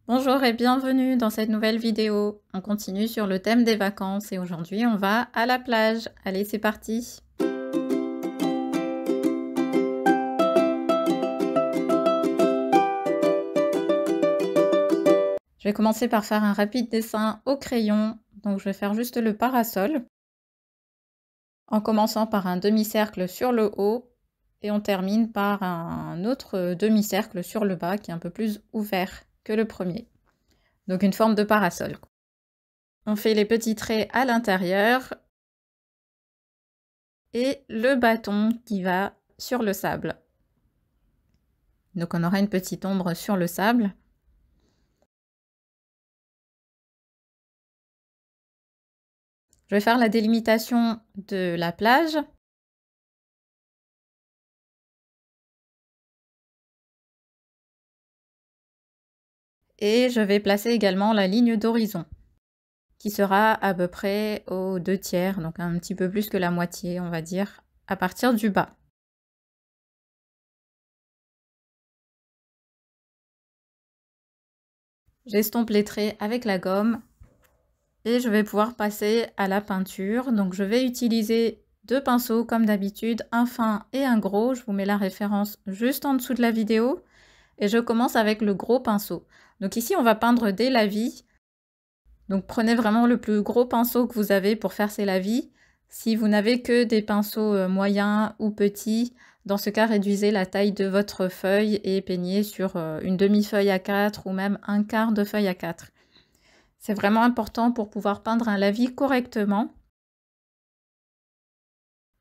Bonjour et bienvenue dans cette nouvelle vidéo. On continue sur le thème des vacances et aujourd'hui on va à la plage. Allez, c'est parti! Je vais commencer par faire un rapide dessin au crayon. Donc je vais faire juste le parasol en commençant par un demi-cercle sur le haut et on termine par un autre demi-cercle sur le bas qui est un peu plus ouvert que le premier. Donc une forme de parasol. On fait les petits traits à l'intérieur et le bâton qui va sur le sable. Donc on aura une petite ombre sur le sable. Je vais faire la délimitation de la plage. Et je vais placer également la ligne d'horizon, qui sera à peu près aux 2/3, donc un petit peu plus que la moitié, on va dire, à partir du bas. J'estompe les traits avec la gomme et je vais pouvoir passer à la peinture. Donc je vais utiliser deux pinceaux comme d'habitude, un fin et un gros. Je vous mets la référence juste en dessous de la vidéo. Et je commence avec le gros pinceau. Donc ici, on va peindre des lavis. Donc prenez vraiment le plus gros pinceau que vous avez pour faire ces lavis. Si vous n'avez que des pinceaux moyens ou petits, dans ce cas, réduisez la taille de votre feuille et peignez sur une demi-feuille A4 ou même un quart de feuille A4. C'est vraiment important pour pouvoir peindre un lavis correctement.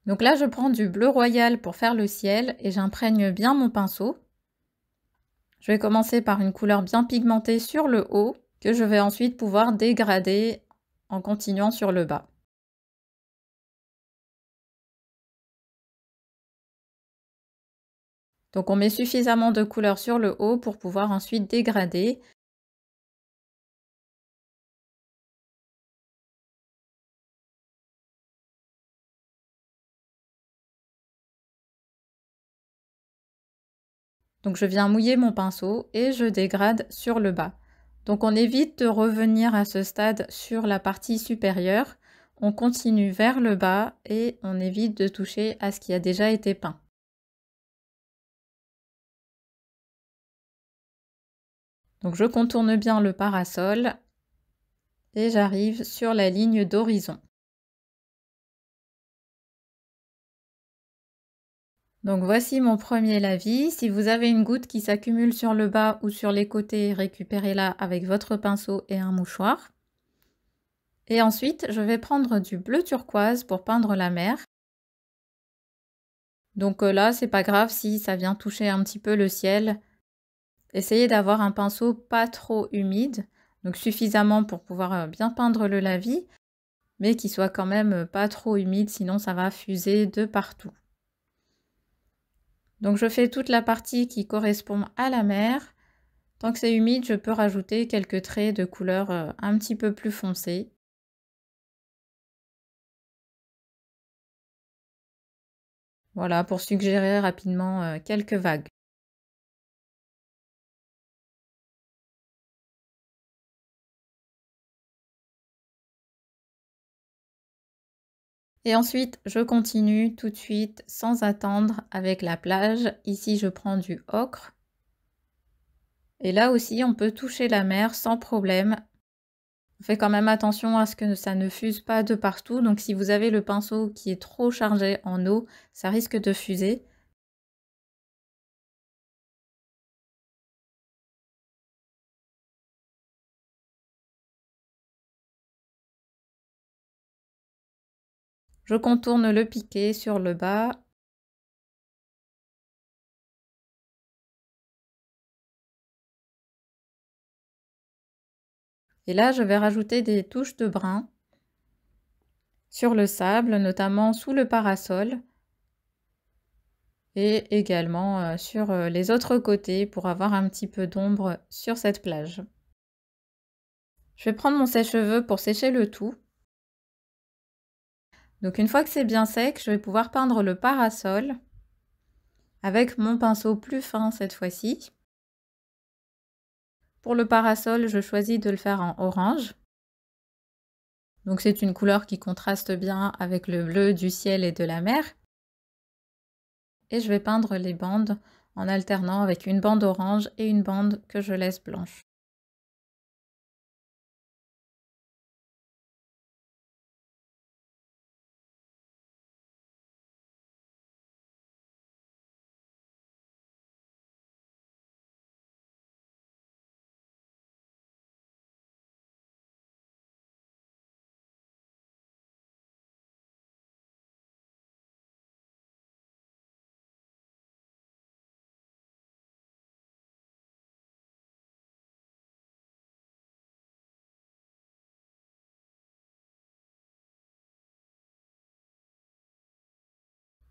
Donc là, je prends du bleu royal pour faire le ciel et j'imprègne bien mon pinceau. Je vais commencer par une couleur bien pigmentée sur le haut, que je vais ensuite pouvoir dégrader en continuant sur le bas. Donc on met suffisamment de couleur sur le haut pour pouvoir ensuite dégrader. Donc je viens mouiller mon pinceau et je dégrade sur le bas. Donc on évite de revenir à ce stade sur la partie supérieure. On continue vers le bas et on évite de toucher à ce qui a déjà été peint. Donc je contourne bien le parasol et j'arrive sur la ligne d'horizon. Donc voici mon premier lavis. Si vous avez une goutte qui s'accumule sur le bas ou sur les côtés, récupérez-la avec votre pinceau et un mouchoir. Et ensuite, je vais prendre du bleu turquoise pour peindre la mer. Donc là, c'est pas grave si ça vient toucher un petit peu le ciel. Essayez d'avoir un pinceau pas trop humide, donc suffisamment pour pouvoir bien peindre le lavis, mais qui soit quand même pas trop humide, sinon ça va fuser de partout. Donc je fais toute la partie qui correspond à la mer. Tant que c'est humide, je peux rajouter quelques traits de couleur un petit peu plus foncée. Voilà, pour suggérer rapidement quelques vagues. Et ensuite, je continue tout de suite sans attendre avec la plage. Ici, je prends du ocre. Et là aussi, on peut toucher la mer sans problème. On fait quand même attention à ce que ça ne fuse pas de partout. Donc si vous avez le pinceau qui est trop chargé en eau, ça risque de fuser. Je contourne le piqué sur le bas. Et là, je vais rajouter des touches de brun sur le sable, notamment sous le parasol. Et également sur les autres côtés pour avoir un petit peu d'ombre sur cette plage. Je vais prendre mon sèche-cheveux pour sécher le tout. Donc une fois que c'est bien sec, je vais pouvoir peindre le parasol avec mon pinceau plus fin cette fois-ci. Pour le parasol, je choisis de le faire en orange. Donc c'est une couleur qui contraste bien avec le bleu du ciel et de la mer. Et je vais peindre les bandes en alternant avec une bande orange et une bande que je laisse blanche.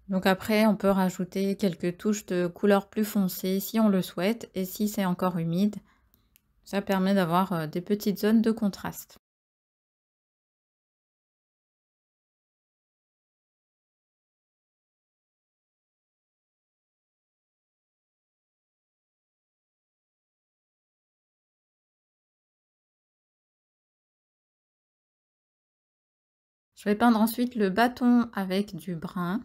Donc après, on peut rajouter quelques touches de couleur plus foncée si on le souhaite et si c'est encore humide. Ça permet d'avoir des petites zones de contraste. Je vais peindre ensuite le bâton avec du brun.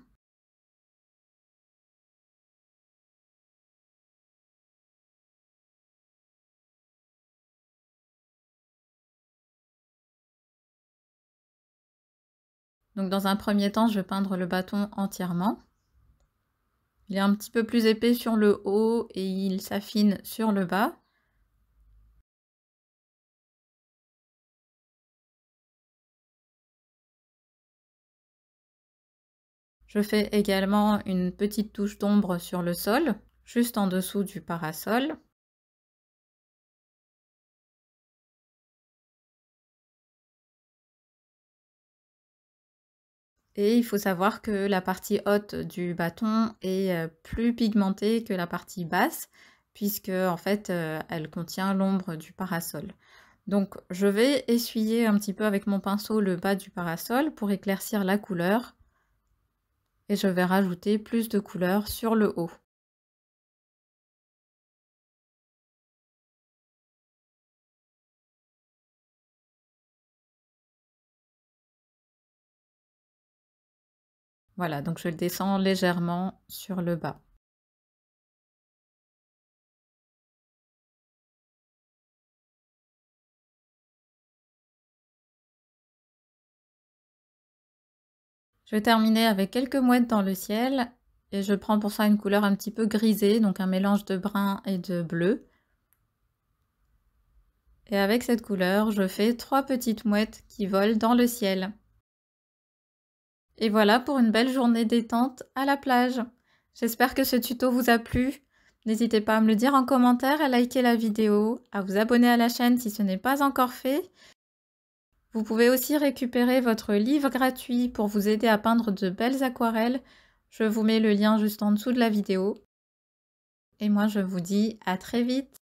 Donc dans un premier temps, je vais peindre le bâton entièrement. Il est un petit peu plus épais sur le haut et il s'affine sur le bas. Je fais également une petite touche d'ombre sur le sol, juste en dessous du parasol. Et il faut savoir que la partie haute du bâton est plus pigmentée que la partie basse, puisque en fait elle contient l'ombre du parasol. Donc je vais essuyer un petit peu avec mon pinceau le bas du parasol pour éclaircir la couleur. Et je vais rajouter plus de couleur sur le haut. Voilà, donc je le descends légèrement sur le bas. Je vais terminer avec quelques mouettes dans le ciel et je prends pour ça une couleur un petit peu grisée, donc un mélange de brun et de bleu. Et avec cette couleur, je fais 3 petites mouettes qui volent dans le ciel. Et voilà pour une belle journée détente à la plage. J'espère que ce tuto vous a plu. N'hésitez pas à me le dire en commentaire, à liker la vidéo, à vous abonner à la chaîne si ce n'est pas encore fait. Vous pouvez aussi récupérer votre livre gratuit pour vous aider à peindre de belles aquarelles. Je vous mets le lien juste en dessous de la vidéo. Et moi, je vous dis à très vite.